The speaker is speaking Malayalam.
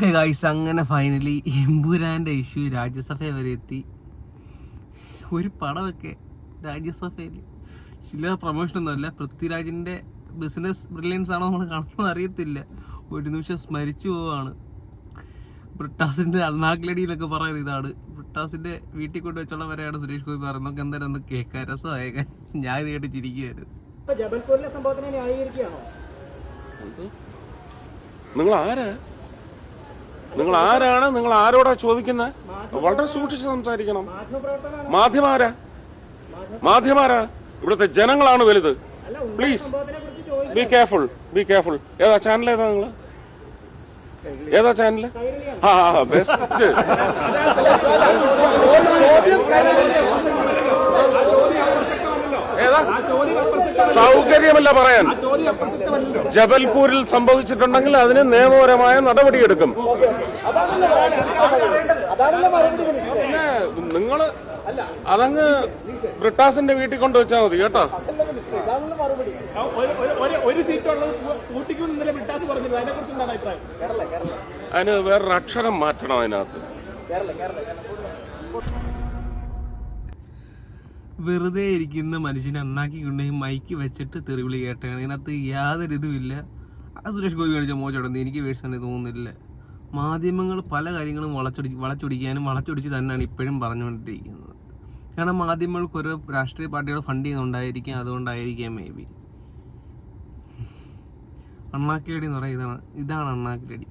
ഗൈസ്, അങ്ങനെ ഫൈനലി എമ്പുരാന്റെ ഇഷ്യൂ രാജ്യസഭ വരെ എത്തി. ഒരു പടമൊക്കെ രാജ്യസഭയിൽ ചില പ്രൊമോഷനൊന്നുമല്ല. പൃഥ്വിരാജിന്റെ ബിസിനസ് ബ്രില്യൻസ് ആണോ നമ്മൾ കാണുന്നത് അറിയത്തില്ല. ഒരു നിമിഷം സ്മരിച്ചു പോവാണ്. ബ്രിട്ടാസിന്റെ അണ്ണാക്കിലടിയിലൊക്കെ പറയുന്നത് ഇതാണ്. ബ്രിട്ടാസിന്റെ വീട്ടിൽ കൊണ്ട് വെച്ചുള്ള വരെയാണ് സുരേഷ് ഗോപി പറയുന്നത്. നമുക്ക് എന്തായാലും ഒന്ന് കേൾക്കാൻ രസമായേക്കാൻ ഞാൻ ഇത് കേട്ട് ചിരിക്കുകയായിരുന്നു. നിങ്ങൾ ആരാണ്? നിങ്ങൾ ആരോടാ ചോദിക്കുന്നത്? വളരെ സൂക്ഷിച്ച് സംസാരിക്കണം. മാധ്യമാരാ ഇവിടുത്തെ ജനങ്ങളാണ് വലുത്. Please be careful, be careful. ഏതാ ചാനൽ? ഏതാ ചാനൽ? ബെസ്റ്റ്. ഏതാ? സൗകര്യമല്ല പറയാൻ. ജബൽപൂരിൽ സംഭവിച്ചിട്ടുണ്ടെങ്കിൽ അതിന് നിയമപരമായ നടപടിയെടുക്കും. പിന്നെ നിങ്ങള് അതങ്ങ് ബ്രിട്ടാസിന്റെ വീട്ടിൽ കൊണ്ടുവച്ചാൽ മതി കേട്ടോ. അതിന് വേറൊരു അക്ഷരം മാറ്റണം അതിനകത്ത്. വെറുതെ ഇരിക്കുന്ന മനുഷ്യനെ അണ്ണാക്കി കൊണ്ടുപോയി മൈക്ക് വെച്ചിട്ട് തെറിവിളി കേട്ടാണ്. അതിനകത്ത് യാതൊരു ഇതുമില്ല. ആ സുരേഷ് ഗോപി കാണിച്ച മോശമാണെന്ന് എനിക്ക് പേഴ്സണലി തോന്നുന്നില്ല. മാധ്യമങ്ങൾ പല കാര്യങ്ങളും വളച്ചൊടിച്ച് തന്നെയാണ് ഇപ്പോഴും പറഞ്ഞുകൊണ്ടിരിക്കുന്നത്. കാരണം മാധ്യമങ്ങൾക്ക് ഓരോ രാഷ്ട്രീയ പാർട്ടികൾ ഫണ്ട് ചെയ്യുന്നുണ്ടായിരിക്കും. അതുകൊണ്ടായിരിക്കാം മേ ബി. അണ്ണാക്കിലടി എന്ന് പറയാം. ഇതാണ് അണ്ണാക്കിലടി.